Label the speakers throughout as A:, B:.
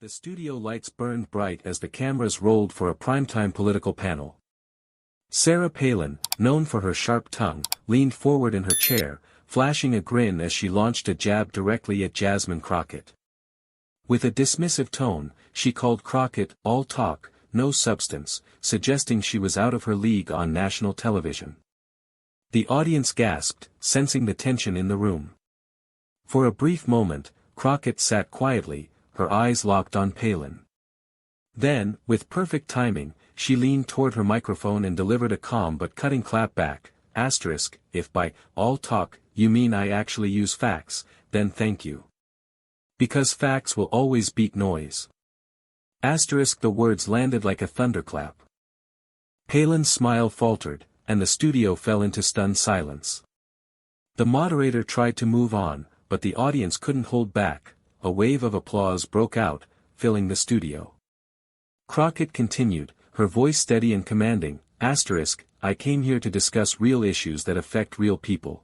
A: The studio lights burned bright as the cameras rolled for a primetime political panel. Sarah Palin, known for her sharp tongue, leaned forward in her chair, flashing a grin as she launched a jab directly at Jasmine Crockett. With a dismissive tone, she called Crockett all talk, no substance, suggesting she was out of her league on national television. The audience gasped, sensing the tension in the room. For a brief moment, Crockett sat quietly, her eyes locked on Palin. Then, with perfect timing, she leaned toward her microphone and delivered a calm but cutting clapback, asterisk, if by all talk you mean I actually use facts, then thank you. Because facts will always beat noise. Asterisk, the words landed like a thunderclap. Palin's smile faltered, and the studio fell into stunned silence. The moderator tried to move on, but the audience couldn't hold back. A wave of applause broke out, filling the studio. Crockett continued, her voice steady and commanding, asterisk, I came here to discuss real issues that affect real people.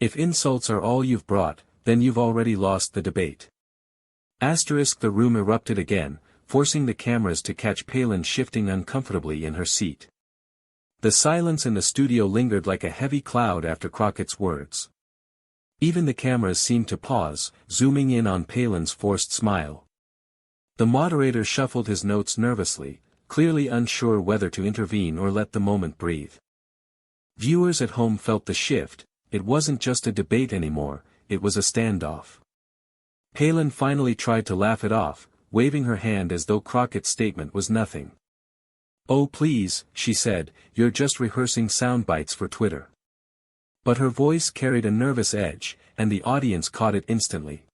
A: If insults are all you've brought, then you've already lost the debate. Asterisk, the room erupted again, forcing the cameras to catch Palin shifting uncomfortably in her seat. The silence in the studio lingered like a heavy cloud after Crockett's words. Even the cameras seemed to pause, zooming in on Palin's forced smile. The moderator shuffled his notes nervously, clearly unsure whether to intervene or let the moment breathe. Viewers at home felt the shift. It wasn't just a debate anymore, it was a standoff. Palin finally tried to laugh it off, waving her hand as though Crockett's statement was nothing. Oh please, she said, you're just rehearsing sound bites for Twitter. But her voice carried a nervous edge, and the audience caught it instantly.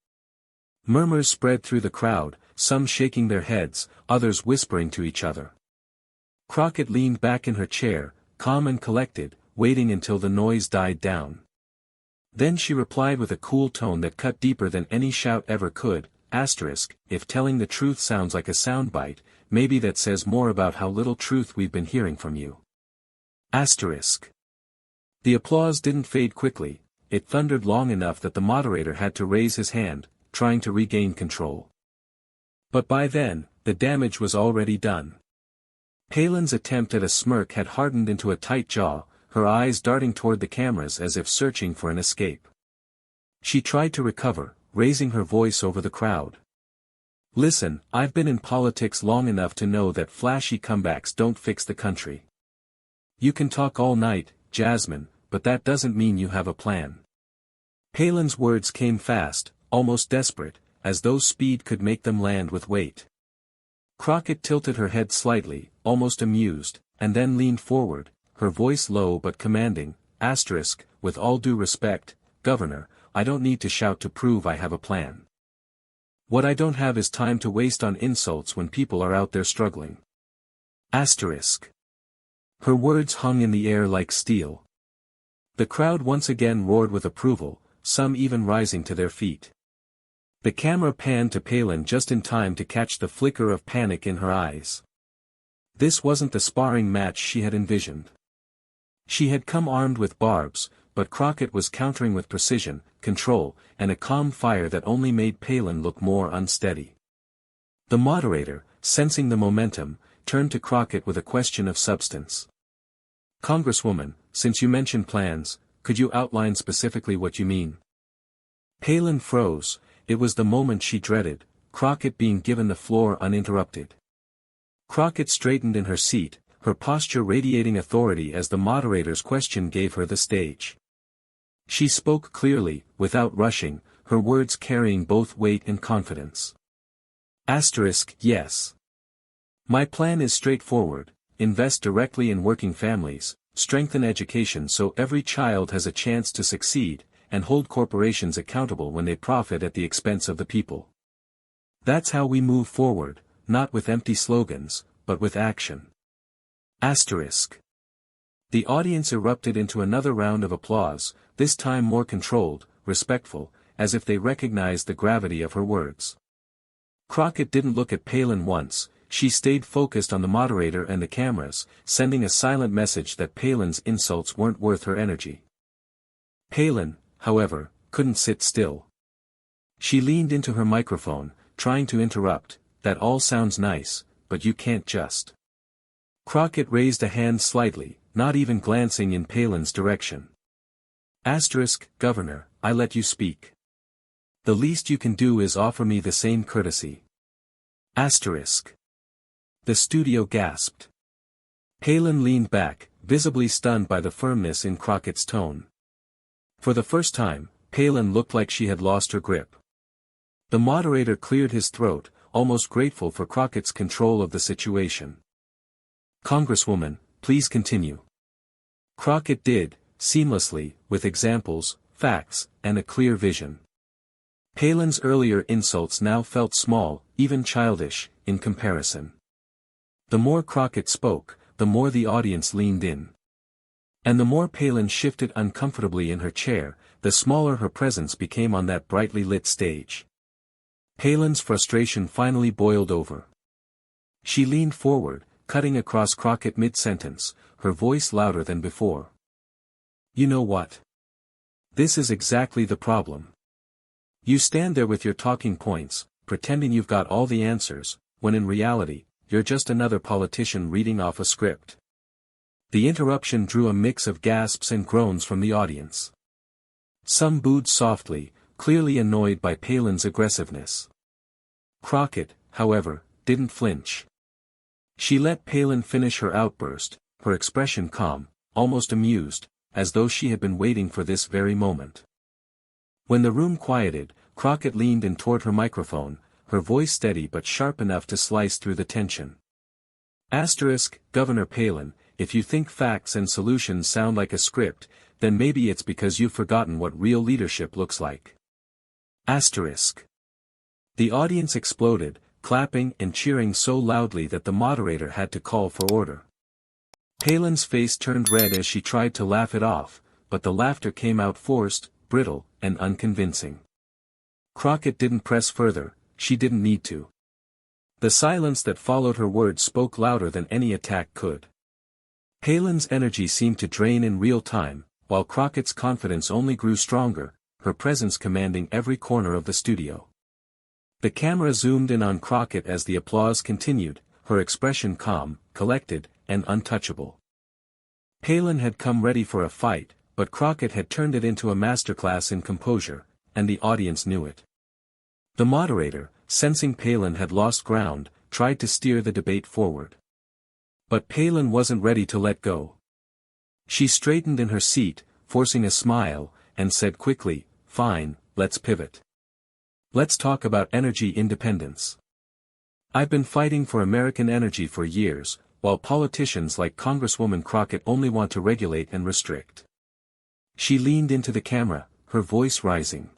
A: Murmurs spread through the crowd, some shaking their heads, others whispering to each other. Crockett leaned back in her chair, calm and collected, waiting until the noise died down. Then she replied with a cool tone that cut deeper than any shout ever could, asterisk, if telling the truth sounds like a soundbite, maybe that says more about how little truth we've been hearing from you. Asterisk. The applause didn't fade quickly, it thundered long enough that the moderator had to raise his hand, trying to regain control. But by then, the damage was already done. Palin's attempt at a smirk had hardened into a tight jaw, her eyes darting toward the cameras as if searching for an escape. She tried to recover, raising her voice over the crowd. Listen, I've been in politics long enough to know that flashy comebacks don't fix the country. You can talk all night, Jasmine, but that doesn't mean you have a plan. Palin's words came fast, almost desperate, as though speed could make them land with weight. Crockett tilted her head slightly, almost amused, and then leaned forward, her voice low but commanding, asterisk, with all due respect, Governor, I don't need to shout to prove I have a plan. What I don't have is time to waste on insults when people are out there struggling. Asterisk. Her words hung in the air like steel. The crowd once again roared with approval, some even rising to their feet. The camera panned to Palin just in time to catch the flicker of panic in her eyes. This wasn't the sparring match she had envisioned. She had come armed with barbs, but Crockett was countering with precision, control, and a calm fire that only made Palin look more unsteady. The moderator, sensing the momentum, turned to Crockett with a question of substance. Congresswoman, since you mentioned plans, could you outline specifically what you mean? Palin froze. It was the moment she dreaded, Crockett being given the floor uninterrupted. Crockett straightened in her seat, her posture radiating authority as the moderator's question gave her the stage. She spoke clearly, without rushing, her words carrying both weight and confidence. Asterisk, yes. My plan is straightforward, invest directly in working families, strengthen education so every child has a chance to succeed, and hold corporations accountable when they profit at the expense of the people. That's how we move forward, not with empty slogans, but with action. Asterisk. The audience erupted into another round of applause, this time more controlled, respectful, as if they recognized the gravity of her words. Crockett didn't look at Palin once, she stayed focused on the moderator and the cameras, sending a silent message that Palin's insults weren't worth her energy. Palin, however, couldn't sit still. She leaned into her microphone, trying to interrupt, "That all sounds nice, but you can't just." Crockett raised a hand slightly, not even glancing in Palin's direction. "Governor, I let you speak. The least you can do is offer me the same courtesy." The studio gasped. Palin leaned back, visibly stunned by the firmness in Crockett's tone. For the first time, Palin looked like she had lost her grip. The moderator cleared his throat, almost grateful for Crockett's control of the situation. "Congresswoman, please continue." Crockett did, seamlessly, with examples, facts, and a clear vision. Palin's earlier insults now felt small, even childish, in comparison. The more Crockett spoke, the more the audience leaned in. And the more Palin shifted uncomfortably in her chair, the smaller her presence became on that brightly lit stage. Palin's frustration finally boiled over. She leaned forward, cutting across Crockett mid-sentence, her voice louder than before. "You know what? This is exactly the problem. You stand there with your talking points, pretending you've got all the answers, when in reality, you're just another politician reading off a script." The interruption drew a mix of gasps and groans from the audience. Some booed softly, clearly annoyed by Palin's aggressiveness. Crockett, however, didn't flinch. She let Palin finish her outburst, her expression calm, almost amused, as though she had been waiting for this very moment. When the room quieted, Crockett leaned in toward her microphone, her voice steady but sharp enough to slice through the tension. Governor Palin, if you think facts and solutions sound like a script, then maybe it's because you've forgotten what real leadership looks like. The audience exploded, clapping and cheering so loudly that the moderator had to call for order. Palin's face turned red as she tried to laugh it off, but the laughter came out forced, brittle, and unconvincing. Crockett didn't press further, she didn't need to. The silence that followed her words spoke louder than any attack could. Palin's energy seemed to drain in real time, while Crockett's confidence only grew stronger, her presence commanding every corner of the studio. The camera zoomed in on Crockett as the applause continued, her expression calm, collected, and untouchable. Palin had come ready for a fight, but Crockett had turned it into a masterclass in composure, and the audience knew it. The moderator, sensing Palin had lost ground, tried to steer the debate forward. But Palin wasn't ready to let go. She straightened in her seat, forcing a smile, and said quickly, "Fine, let's pivot. Let's talk about energy independence. I've been fighting for American energy for years, while politicians like Congresswoman Crockett only want to regulate and restrict." She leaned into the camera, her voice rising.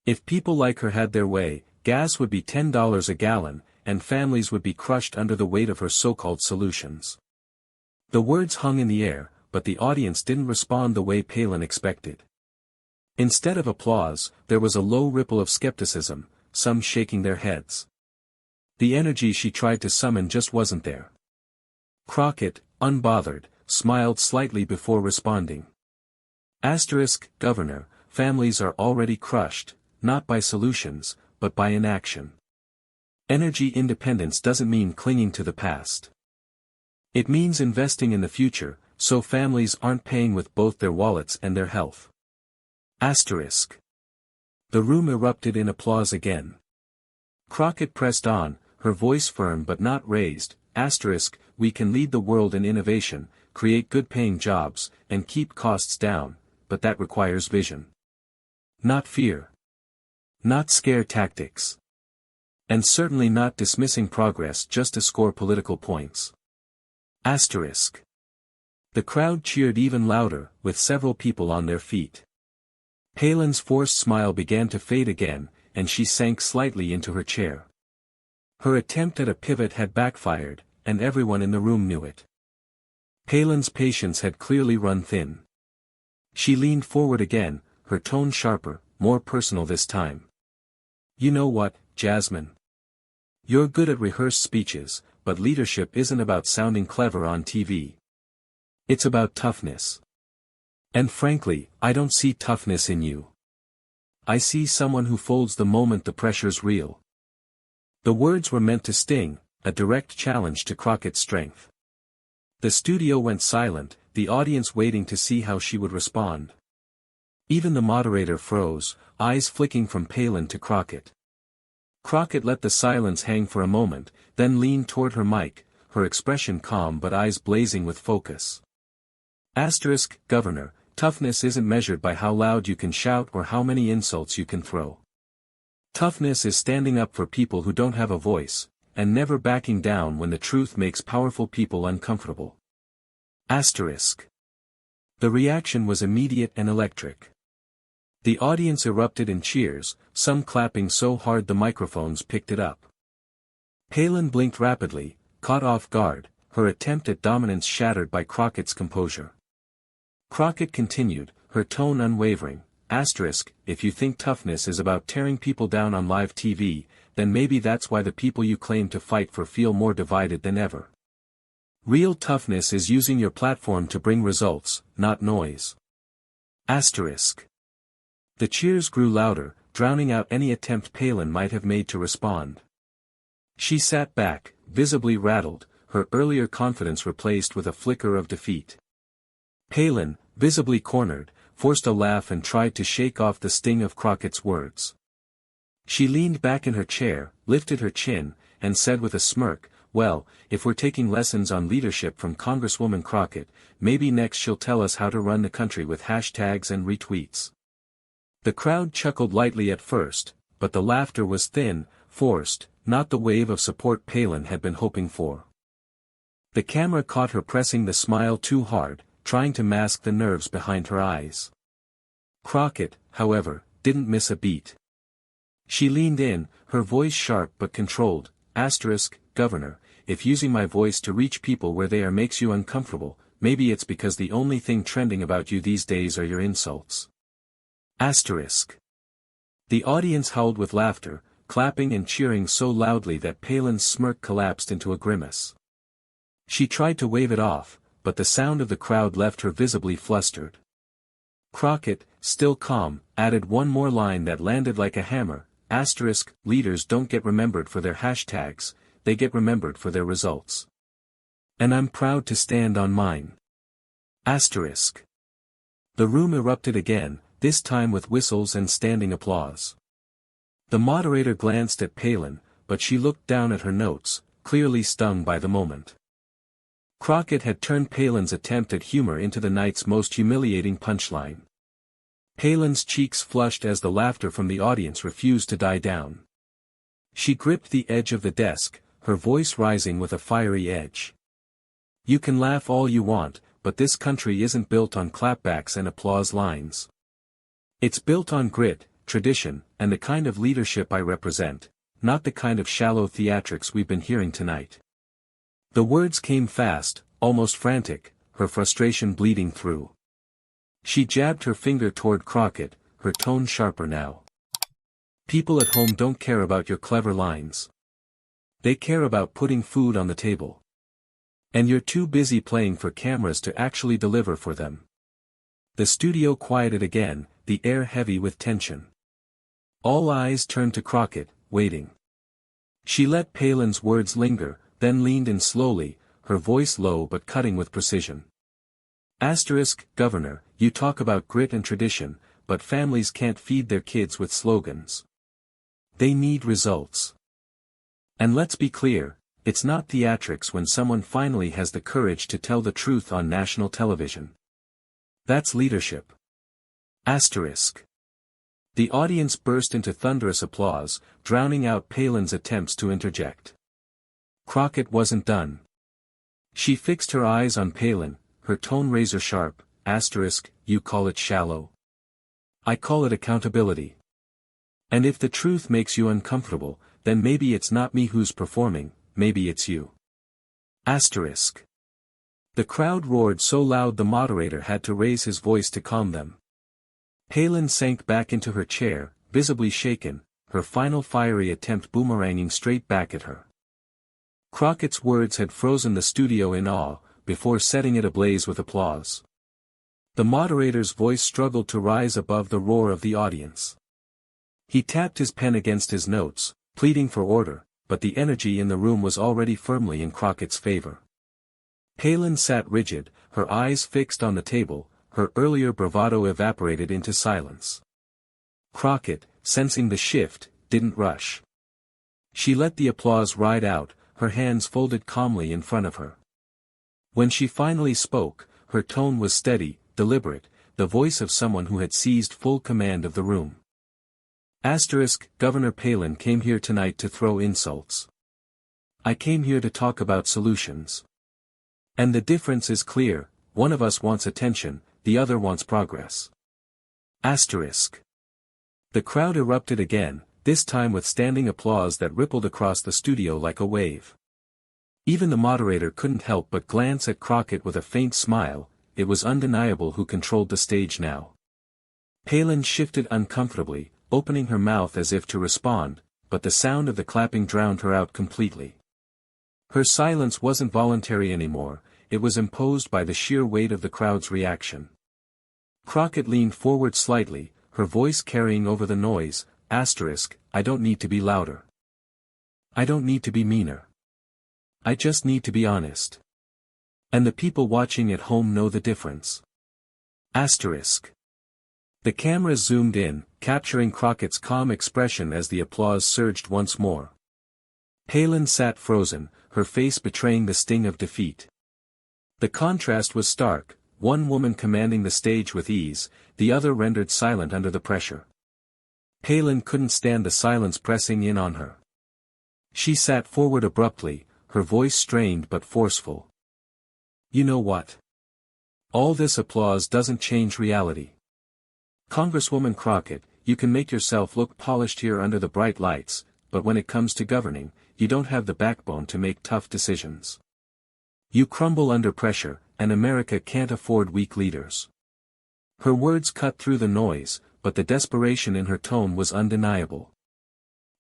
A: "If people like her had their way, gas would be $10 a gallon, and families would be crushed under the weight of her so-called solutions." The words hung in the air, but the audience didn't respond the way Palin expected. Instead of applause, there was a low ripple of skepticism, some shaking their heads. The energy she tried to summon just wasn't there. Crockett, unbothered, smiled slightly before responding. Governor, families are already crushed, not by solutions, but by inaction. Energy independence doesn't mean clinging to the past. It means investing in the future, so families aren't paying with both their wallets and their health. The room erupted in applause again. Crockett pressed on, her voice firm but not raised. We can lead the world in innovation, create good-paying jobs, and keep costs down, but that requires vision. Not fear. Not scare tactics. And certainly not dismissing progress just to score political points. The crowd cheered even louder, with several people on their feet. Palin's forced smile began to fade again, and she sank slightly into her chair. Her attempt at a pivot had backfired, and everyone in the room knew it. Palin's patience had clearly run thin. She leaned forward again, her tone sharper, more personal this time. "You know what, Jasmine? You're good at rehearsed speeches, but leadership isn't about sounding clever on TV. It's about toughness. And frankly, I don't see toughness in you. I see someone who folds the moment the pressure's real." The words were meant to sting, a direct challenge to Crockett's strength. The studio went silent, the audience waiting to see how she would respond. Even the moderator froze, eyes flicking from Palin to Crockett. Crockett let the silence hang for a moment, then leaned toward her mic, her expression calm but eyes blazing with focus. Governor, toughness isn't measured by how loud you can shout or how many insults you can throw. Toughness is standing up for people who don't have a voice, and never backing down when the truth makes powerful people uncomfortable. The reaction was immediate and electric. The audience erupted in cheers, some clapping so hard the microphones picked it up. Palin blinked rapidly, caught off guard, her attempt at dominance shattered by Crockett's composure. Crockett continued, her tone unwavering, if you think toughness is about tearing people down on live TV, then maybe that's why the people you claim to fight for feel more divided than ever. Real toughness is using your platform to bring results, not noise. The cheers grew louder, drowning out any attempt Palin might have made to respond. She sat back, visibly rattled, her earlier confidence replaced with a flicker of defeat. Palin, visibly cornered, forced a laugh and tried to shake off the sting of Crockett's words. She leaned back in her chair, lifted her chin, and said with a smirk, "Well, if we're taking lessons on leadership from Congresswoman Crockett, maybe next she'll tell us how to run the country with hashtags and retweets." The crowd chuckled lightly at first, but the laughter was thin, forced, not the wave of support Palin had been hoping for. The camera caught her pressing the smile too hard, trying to mask the nerves behind her eyes. Crockett, however, didn't miss a beat. She leaned in, her voice sharp but controlled, Governor, if using my voice to reach people where they are makes you uncomfortable, maybe it's because the only thing trending about you these days are your insults. The audience howled with laughter, clapping and cheering so loudly that Palin's smirk collapsed into a grimace. She tried to wave it off, but the sound of the crowd left her visibly flustered. Crockett, still calm, added one more line that landed like a hammer, leaders don't get remembered for their hashtags, they get remembered for their results. And I'm proud to stand on mine. The room erupted again, this time with whistles and standing applause. The moderator glanced at Palin, but she looked down at her notes, clearly stung by the moment. Crockett had turned Palin's attempt at humor into the night's most humiliating punchline. Palin's cheeks flushed as the laughter from the audience refused to die down. She gripped the edge of the desk, her voice rising with a fiery edge. You can laugh all you want, but this country isn't built on clapbacks and applause lines. It's built on grit, tradition, and the kind of leadership I represent, not the kind of shallow theatrics we've been hearing tonight. The words came fast, almost frantic, her frustration bleeding through. She jabbed her finger toward Crockett, her tone sharper now. People at home don't care about your clever lines. They care about putting food on the table. And you're too busy playing for cameras to actually deliver for them. The studio quieted again, the air heavy with tension. All eyes turned to Crockett, waiting. She let Palin's words linger, then leaned in slowly, her voice low but cutting with precision. Governor, you talk about grit and tradition, but families can't feed their kids with slogans. They need results. And let's be clear, it's not theatrics when someone finally has the courage to tell the truth on national television. That's leadership. The audience burst into thunderous applause, drowning out Palin's attempts to interject. Crockett wasn't done. She fixed her eyes on Palin, her tone razor sharp, you call it shallow. I call it accountability. And if the truth makes you uncomfortable, then maybe it's not me who's performing, maybe it's you. The crowd roared so loud the moderator had to raise his voice to calm them. Palin sank back into her chair, visibly shaken, her final fiery attempt boomeranging straight back at her. Crockett's words had frozen the studio in awe, before setting it ablaze with applause. The moderator's voice struggled to rise above the roar of the audience. He tapped his pen against his notes, pleading for order, but the energy in the room was already firmly in Crockett's favor. Palin sat rigid, her eyes fixed on the table, her earlier bravado evaporated into silence. Crockett, sensing the shift, didn't rush. She let the applause ride out, her hands folded calmly in front of her. When she finally spoke, her tone was steady, deliberate, the voice of someone who had seized full command of the room. Governor Palin came here tonight to throw insults. I came here to talk about solutions. And the difference is clear, one of us wants attention, the other wants progress. The crowd erupted again, this time with standing applause that rippled across the studio like a wave. Even the moderator couldn't help but glance at Crockett with a faint smile, it was undeniable who controlled the stage now. Palin shifted uncomfortably, opening her mouth as if to respond, but the sound of the clapping drowned her out completely. Her silence wasn't voluntary anymore, it was imposed by the sheer weight of the crowd's reaction. Crockett leaned forward slightly, her voice carrying over the noise, I don't need to be louder. I don't need to be meaner. I just need to be honest. And the people watching at home know the difference. The cameras zoomed in, capturing Crockett's calm expression as the applause surged once more. Palin sat frozen, her face betraying the sting of defeat. The contrast was stark, one woman commanding the stage with ease, the other rendered silent under the pressure. Palin couldn't stand the silence pressing in on her. She sat forward abruptly, her voice strained but forceful. You know what? All this applause doesn't change reality. Congresswoman Crockett, you can make yourself look polished here under the bright lights, but when it comes to governing, you don't have the backbone to make tough decisions. You crumble under pressure, and America can't afford weak leaders. Her words cut through the noise, but the desperation in her tone was undeniable.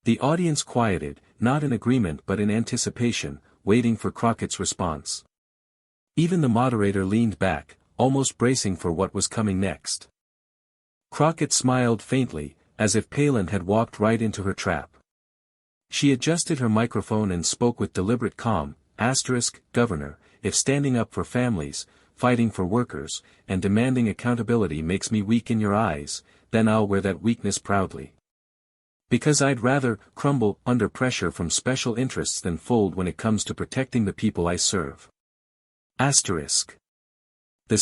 A: The audience quieted, not in agreement but in anticipation, waiting for Crockett's response. Even the moderator leaned back, almost bracing for what was coming next. Crockett smiled faintly, as if Palin had walked right into her trap. She adjusted her microphone and spoke with deliberate calm, Governor, if standing up for families, fighting for workers, and demanding accountability makes me weak in your eyes, then I'll wear that weakness proudly. Because I'd rather crumble under pressure from special interests than fold when it comes to protecting the people I serve. The